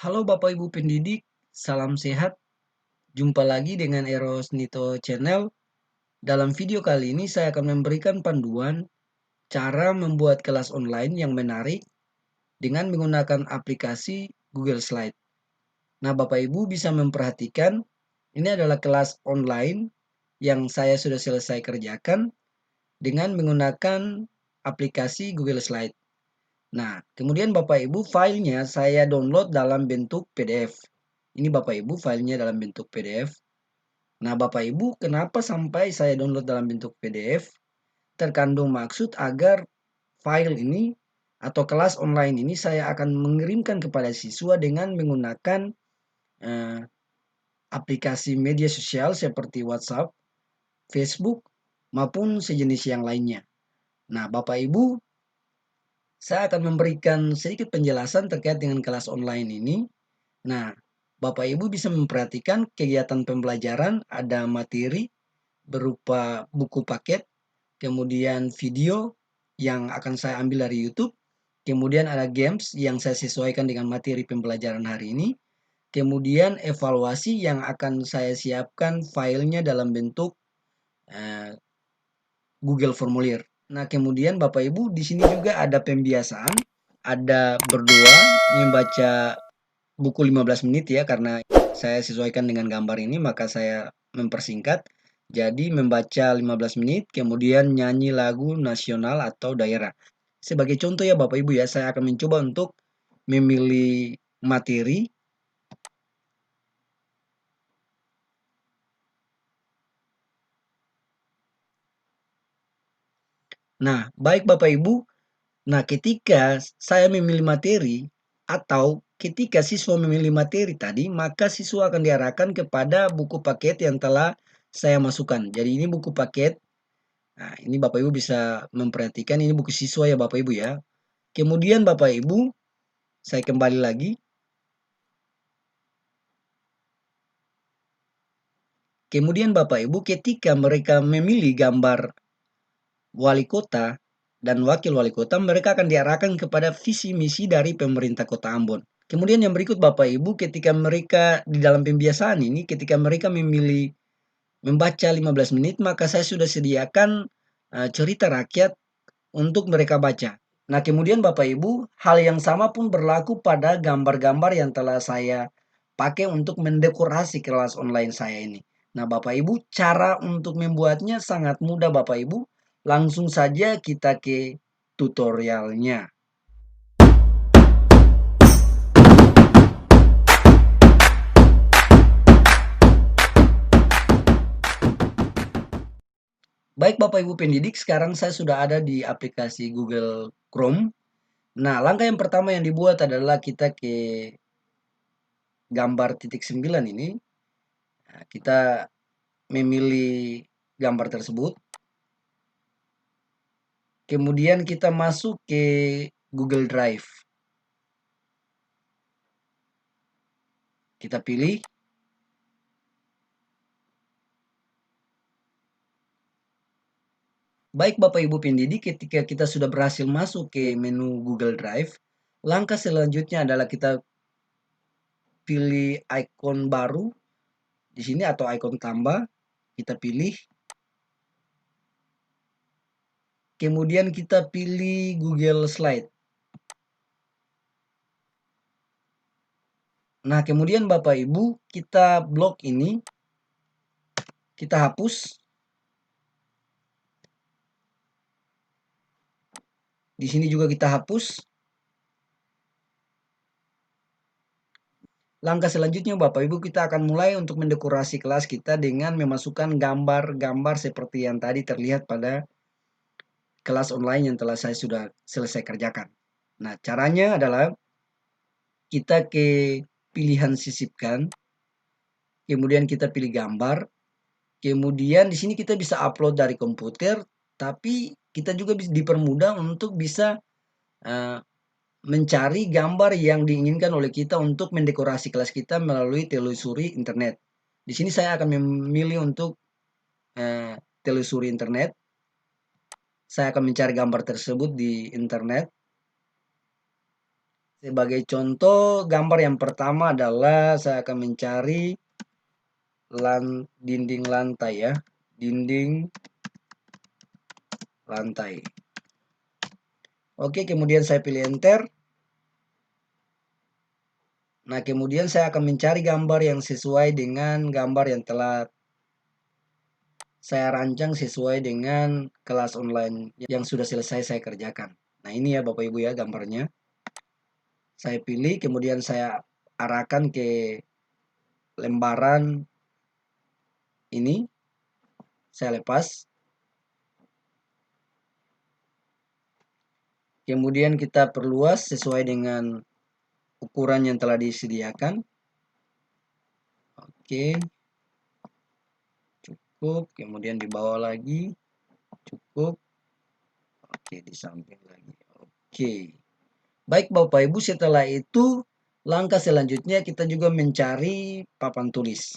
Halo Bapak Ibu pendidik, salam sehat. Jumpa lagi dengan Eros Nito Channel. Dalam video kali ini saya akan memberikan panduan cara membuat kelas online yang menarik dengan menggunakan aplikasi Google Slide. Nah, Bapak Ibu bisa memperhatikan ini adalah kelas online yang saya sudah selesai kerjakan dengan menggunakan aplikasi Google Slide. Nah, kemudian Bapak Ibu filenya saya download dalam bentuk PDF. Ini Bapak Ibu filenya dalam bentuk PDF. Nah, Bapak Ibu, kenapa sampai saya download dalam bentuk PDF? Terkandung maksud agar file ini atau kelas online ini saya akan mengirimkan kepada siswa dengan menggunakan eh, aplikasi media sosial seperti WhatsApp, Facebook, maupun sejenis yang lainnya. Nah, Bapak Ibu, saya akan memberikan sedikit penjelasan terkait dengan kelas online ini. Nah, Bapak Ibu bisa memperhatikan kegiatan pembelajaran, ada materi berupa buku paket, kemudian video yang akan saya ambil dari YouTube, kemudian ada games yang saya sesuaikan dengan materi pembelajaran hari ini, kemudian evaluasi yang akan saya siapkan filenya dalam bentuk eh, Google Formulir. Nah, kemudian Bapak Ibu di sini juga ada pembiasaan, ada berdoa, membaca buku 15 menit ya, karena saya sesuaikan dengan gambar ini maka saya mempersingkat. Jadi membaca 15 menit, kemudian nyanyi lagu nasional atau daerah. Sebagai contoh ya Bapak Ibu ya, saya akan mencoba untuk memilih materi. Nah, baik Bapak Ibu, nah ketika saya memilih materi atau ketika siswa memilih materi tadi, maka siswa akan diarahkan kepada buku paket yang telah saya masukkan. Jadi ini buku paket. Nah, ini Bapak Ibu bisa memperhatikan ini buku siswa ya Bapak Ibu ya. Kemudian Bapak Ibu, saya kembali lagi. Kemudian Bapak Ibu ketika mereka memilih gambar wali kota dan wakil wali kota, mereka akan diarahkan kepada visi misi dari pemerintah Kota Ambon. Kemudian yang berikut Bapak Ibu, ketika mereka di dalam pembiasaan ini, ketika mereka memilih membaca 15 menit, maka saya sudah sediakan cerita rakyat untuk mereka baca. Nah, kemudian Bapak Ibu, hal yang sama pun berlaku pada gambar-gambar yang telah saya pakai untuk mendekorasi kelas online saya ini. Nah, Bapak Ibu, cara untuk membuatnya sangat mudah Bapak Ibu. Langsung saja kita ke tutorialnya. Baik Bapak Ibu pendidik, sekarang saya sudah ada di aplikasi Google Chrome. Nah, langkah yang pertama yang dibuat adalah kita ke gambar titik 9 ini. Nah, kita memilih gambar tersebut. Kemudian kita masuk ke Google Drive. Kita pilih. Baik Bapak Ibu pendidik, ketika kita sudah berhasil masuk ke menu Google Drive, langkah selanjutnya adalah kita pilih ikon baru di sini atau ikon tambah. Kita pilih. Kemudian kita pilih Google Slide. Nah, kemudian Bapak Ibu, kita blok ini, kita hapus. Di sini juga kita hapus. Langkah selanjutnya Bapak Ibu, kita akan mulai untuk mendekorasi kelas kita dengan memasukkan gambar-gambar seperti yang tadi terlihat pada kelas online yang telah saya sudah selesai kerjakan. Nah, caranya adalah kita ke pilihan sisipkan, kemudian kita pilih gambar, kemudian di sini kita bisa upload dari komputer, tapi kita juga bisa dipermudah untuk bisa uh, mencari gambar yang diinginkan oleh kita untuk mendekorasi kelas kita melalui telusuri internet. Di sini saya akan memilih untuk telusuri internet. Saya akan mencari gambar tersebut di internet. Sebagai contoh, gambar yang pertama adalah saya akan mencari dinding lantai ya. Dinding lantai. Oke, kemudian saya pilih enter. Nah, kemudian saya akan mencari gambar yang sesuai dengan gambar yang telah saya rancang sesuai dengan kelas online yang sudah selesai saya kerjakan. Nah, ini ya Bapak Ibu ya gambarnya. Saya pilih, kemudian saya arahkan ke lembaran ini. Saya lepas. Kemudian kita perluas sesuai dengan ukuran yang telah disediakan. Oke. Cukup. Kemudian di bawah lagi. Cukup. Oke, di samping lagi. Oke. Baik Bapak Ibu, setelah itu langkah selanjutnya kita juga mencari papan tulis.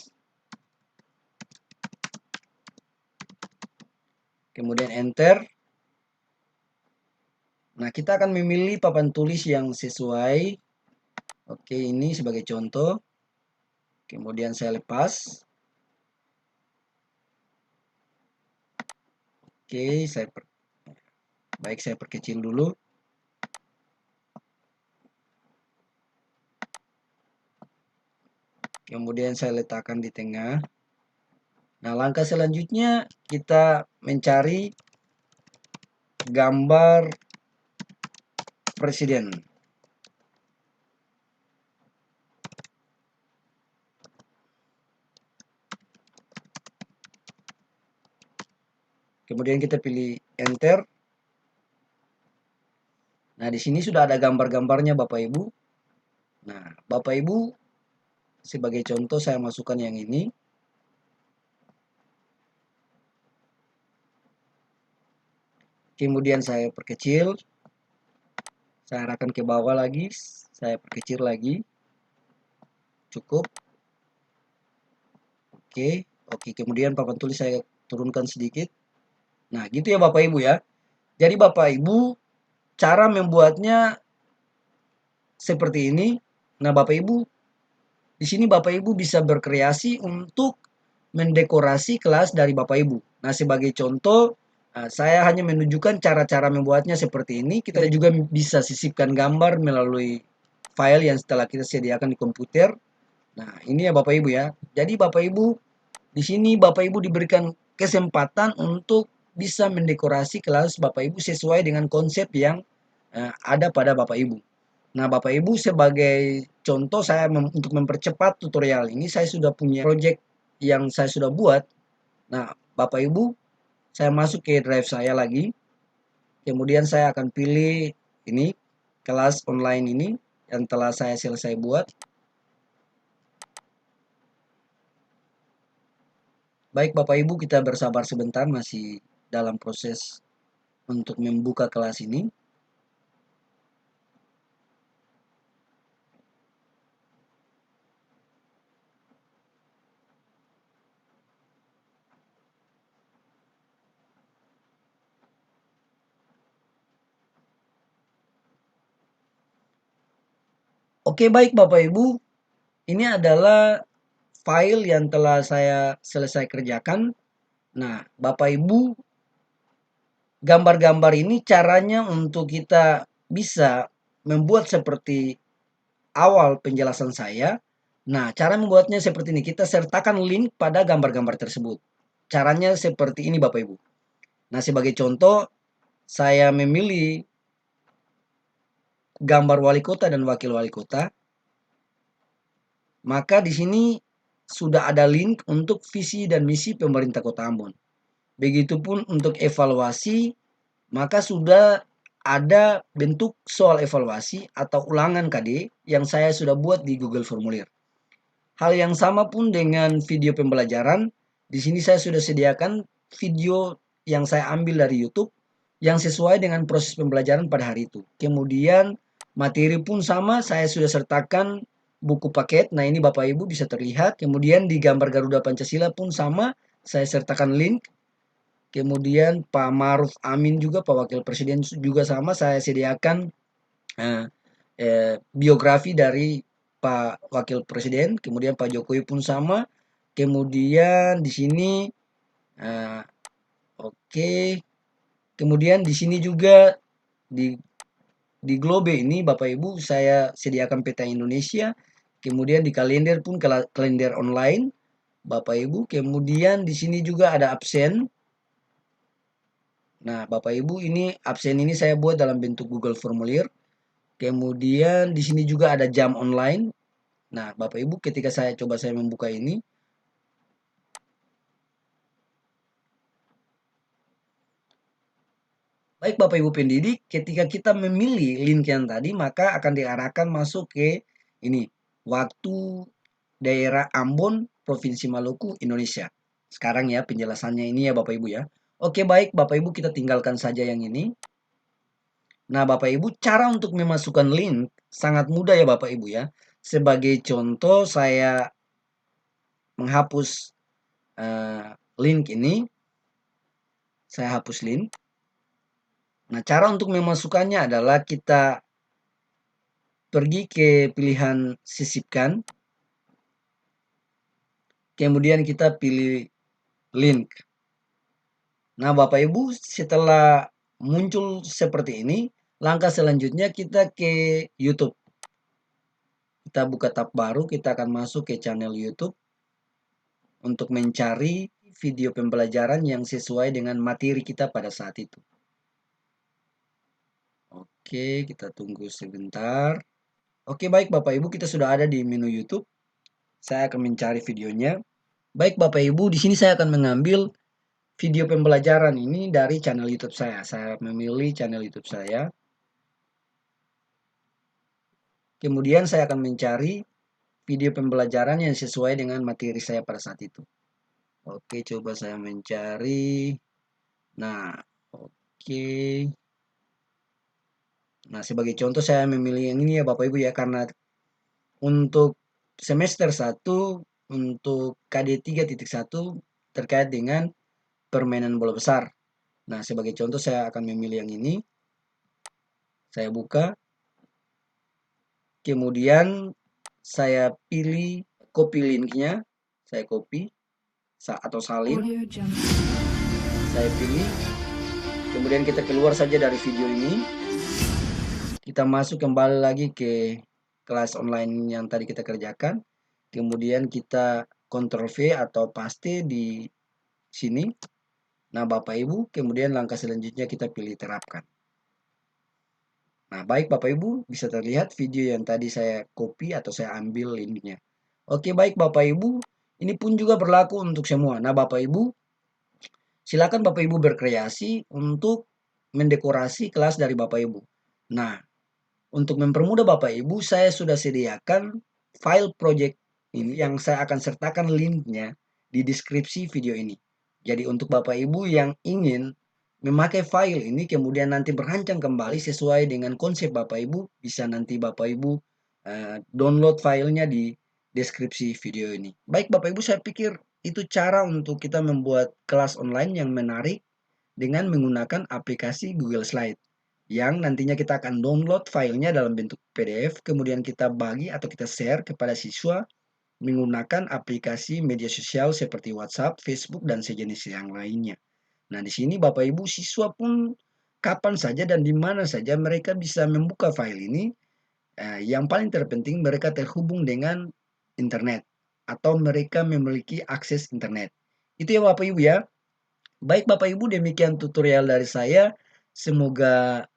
Kemudian enter. Nah, kita akan memilih papan tulis yang sesuai. Oke, ini sebagai contoh. Kemudian saya lepas. Oke, baik, saya perkecil dulu. Kemudian saya letakkan di tengah. Nah, langkah selanjutnya kita mencari gambar presiden. Kemudian kita pilih enter. Nah, di sini sudah ada gambar-gambarnya Bapak Ibu. Nah, Bapak Ibu, sebagai contoh saya masukkan yang ini. Kemudian saya perkecil. Saya arahkan ke bawah lagi. Saya perkecil lagi. Cukup. Oke. Oke, kemudian papan tulis saya turunkan sedikit. Nah, gitu ya Bapak Ibu ya. Jadi Bapak Ibu, cara membuatnya seperti ini. Nah, Bapak Ibu, di sini Bapak Ibu bisa berkreasi untuk mendekorasi kelas dari Bapak Ibu. Nah, sebagai contoh, saya hanya menunjukkan cara-cara membuatnya seperti ini. Kita juga bisa sisipkan gambar melalui file yang setelah kita sediakan di komputer. Nah, ini ya Bapak Ibu ya. Jadi Bapak Ibu, di sini Bapak Ibu diberikan kesempatan untuk bisa mendekorasi kelas Bapak Ibu sesuai dengan konsep yang ada pada Bapak Ibu. Nah, Bapak Ibu, sebagai contoh saya untuk mempercepat tutorial ini, saya sudah punya project yang saya sudah buat. Nah, Bapak Ibu, saya masuk ke drive saya lagi. Kemudian saya akan pilih ini, kelas online ini yang telah saya selesai buat. Baik Bapak Ibu, kita bersabar sebentar, masih dalam proses untuk membuka kelas ini. Oke, baik Bapak Ibu, ini adalah file yang telah saya selesai kerjakan. Nah, Bapak Ibu, gambar-gambar ini caranya untuk kita bisa membuat seperti awal penjelasan saya. Nah, cara membuatnya seperti ini. Kita sertakan link pada gambar-gambar tersebut. Caranya seperti ini Bapak Ibu. Nah, sebagai contoh, saya memilih gambar wali kota dan wakil wali kota. Maka di sini sudah ada link untuk visi dan misi pemerintah Kota Ambon. Begitupun untuk evaluasi, maka sudah ada bentuk soal evaluasi atau ulangan KD yang saya sudah buat di Google Formulir. Hal yang sama pun dengan video pembelajaran. Di sini saya sudah sediakan video yang saya ambil dari YouTube yang sesuai dengan proses pembelajaran pada hari itu. Kemudian materi pun sama, saya sudah sertakan buku paket. Nah, ini Bapak Ibu bisa terlihat. Kemudian di gambar Garuda Pancasila pun sama, saya sertakan link. Kemudian Pak Maruf Amin juga, Pak Wakil Presiden juga sama, saya sediakan biografi dari Pak Wakil Presiden, kemudian Pak Jokowi pun sama. Kemudian di sini eh, oke, kemudian di sini juga di Globe ini Bapak Ibu saya sediakan peta Indonesia. Kemudian di kalender pun kalender online Bapak Ibu. Kemudian di sini juga ada absen. Nah, Bapak Ibu ini absen ini saya buat dalam bentuk Google Formulir. Kemudian di sini juga ada jam online. Nah, Bapak Ibu ketika saya membuka ini, baik Bapak Ibu pendidik, ketika kita memilih link yang tadi maka akan diarahkan masuk ke ini, waktu daerah Ambon, Provinsi Maluku, Indonesia. Sekarang ya penjelasannya ini ya Bapak Ibu ya. Oke baik Bapak Ibu kita tinggalkan saja yang ini. Nah Bapak Ibu cara untuk memasukkan link sangat mudah ya Bapak Ibu ya. Sebagai contoh saya menghapus link ini. Saya hapus link. Nah cara untuk memasukkannya adalah kita pergi ke pilihan sisipkan. Kemudian kita pilih link. Nah, Bapak Ibu, setelah muncul seperti ini, langkah selanjutnya kita ke YouTube. Kita buka tab baru, kita akan masuk ke channel YouTube untuk mencari video pembelajaran yang sesuai dengan materi kita pada saat itu. Oke, kita tunggu sebentar. Oke, baik Bapak Ibu, kita sudah ada di menu YouTube. Saya akan mencari videonya. Baik Bapak Ibu, di sini saya akan mengambil video pembelajaran ini dari channel YouTube saya. Saya memilih channel YouTube saya. Kemudian saya akan mencari video pembelajaran yang sesuai dengan materi saya pada saat itu. Oke, coba saya mencari. Nah, oke. Nah, sebagai contoh saya memilih yang ini ya Bapak Ibu ya, karena untuk semester 1 untuk KD 3.1 terkait dengan permainan bola besar. Nah, sebagai contoh saya akan memilih yang ini. Saya buka. Kemudian saya pilih copy linknya. Saya copy atau salin. Saya pilih. Kemudian kita keluar saja dari video ini. Kita masuk kembali lagi ke kelas online yang tadi kita kerjakan. Kemudian kita Ctrl V atau paste di sini. Nah, Bapak Ibu, kemudian langkah selanjutnya kita pilih terapkan. Nah, baik Bapak Ibu, bisa terlihat video yang tadi saya copy atau saya ambil linknya. Oke, baik Bapak Ibu, ini pun juga berlaku untuk semua. Nah, Bapak Ibu, silakan Bapak Ibu berkreasi untuk mendekorasi kelas dari Bapak Ibu. Nah, untuk mempermudah Bapak Ibu, saya sudah sediakan file project ini yang saya akan sertakan linknya di deskripsi video ini. Jadi untuk Bapak Ibu yang ingin memakai file ini kemudian nanti berancang kembali sesuai dengan konsep Bapak Ibu, bisa nanti Bapak Ibu download filenya di deskripsi video ini. Baik Bapak Ibu, saya pikir itu cara untuk kita membuat kelas online yang menarik dengan menggunakan aplikasi Google Slide yang nantinya kita akan download filenya dalam bentuk PDF, kemudian kita bagi atau kita share kepada siswa menggunakan aplikasi media sosial seperti WhatsApp, Facebook, dan sejenis yang lainnya. Nah, di sini Bapak Ibu siswa pun kapan saja dan di mana saja mereka bisa membuka file ini. Yang paling terpenting mereka terhubung dengan internet atau mereka memiliki akses internet. Itu ya Bapak Ibu ya. Baik Bapak Ibu, demikian tutorial dari saya. Semoga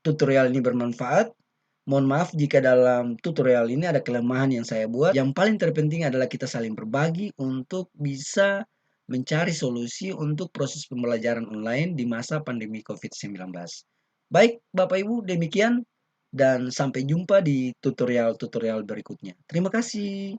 tutorial ini bermanfaat. Mohon maaf jika dalam tutorial ini ada kelemahan yang saya buat. Yang paling terpenting adalah kita saling berbagi untuk bisa mencari solusi untuk proses pembelajaran online di masa pandemi COVID-19. Baik, Bapak Ibu, demikian dan sampai jumpa di tutorial-tutorial berikutnya. Terima kasih.